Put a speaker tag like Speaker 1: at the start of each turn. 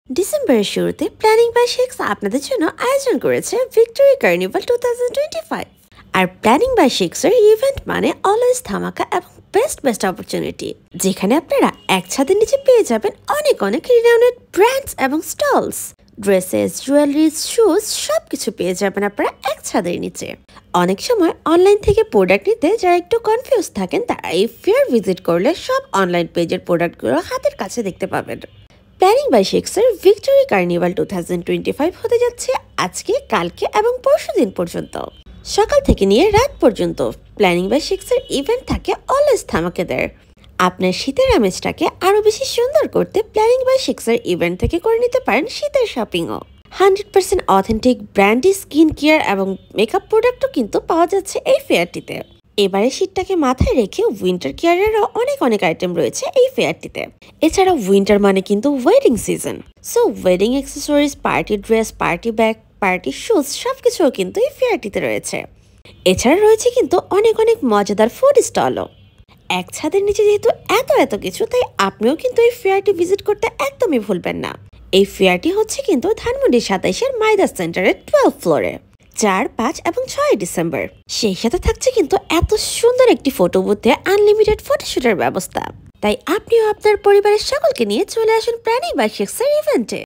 Speaker 1: ডিসেম্বরের শুরুতে planning by শেখস আপনাদের জন্য আয়োজন করেছে ভিক্টোরি কার্নিভাল 2025। আর প্ল্যানিং বাই শেখসের ইভেন্ট মানে অলওয়েজ ধামাকা এবং বেস্ট অপরচুনিটি, যেখানে আপনারা এক ছাদের নিচে পেয়ে যাবেন অনেক অনেক রিনাউন্ড ব্র্যান্ডস এবং স্টলস, ড্রেসেস, জুয়েলারিজ, শুজ সবকিছু পেয়ে যাবেন আপনারা এক ছাদের নিচে। অনেক সময় অনলাইন থেকে প্রোডাক্ট নিতে যারা একটু কনফিউজ থাকেন, তারা এই ফেয়ার ভিজিট করলে সব অনলাইন পেজের প্রোডাক্টগুলো হাতের কাছে দেখতে পাবেন। প্ল্যানিং বাই শেখসের ভিক্টোরি কার্নিভাল 2025 হতে যাচ্ছে আজকে, কালকে এবং পরশুদিন পর্যন্ত। সকাল থেকে নিয়ে রাত পর্যন্ত প্ল্যানিং বাই শেখসের ইভেন্ট থাকে অলওয়েজ ধামাকেদার। আপনার শীতের আমেজটাকে আরো বেশি সুন্দর করতে প্ল্যানিং বাই শেখসের ইভেন্ট থেকে করে নিতে পারেন শীতের শপিংও। 100% অথেন্টিক ব্র্যান্ডি স্কিন কেয়ার এবং মেকআপ প্রোডাক্টও কিন্তু পাওয়া যাচ্ছে এই ফেয়ারটিতে। এবারে শীতটাকে মাথায় রেখে উইন্টার কেয়ারেরও অনেক আইটেম রয়েছে এই ফেয়ারটিতে। এছাড়া উইন্টার মানে কিন্তু wedding season, so wedding accessories, party dress, party bag, party shoes সবকিছুও কিন্তু এই ফেয়ারটিতে রয়েছে। এছাড়া রয়েছে কিন্তু অনেক মজাদার ফুড স্টলও। এক ছাদের নিচে যেহেতু এত কিছু, তাই আপনিও কিন্তু এই ফেয়ারটি ভিজিট করতে একদমই ভুলবেন না। এই ফেয়ারটি হচ্ছে কিন্তু ধানমন্ডি 27-এর মাইদাস সেন্টারের 12 ফ্লোরে, 4, 5 এবং 6 ডিসেম্বর। সেই সাথে থাকছে কিন্তু এত সুন্দর একটি ফটো বুথে আনলিমিটেড ফটোশুটের ব্যবস্থা। তাই আপনিও আপনার পরিবারের সকলকে নিয়ে চলে আসুন প্ল্যানিং বাই শেখসের ইভেন্টে।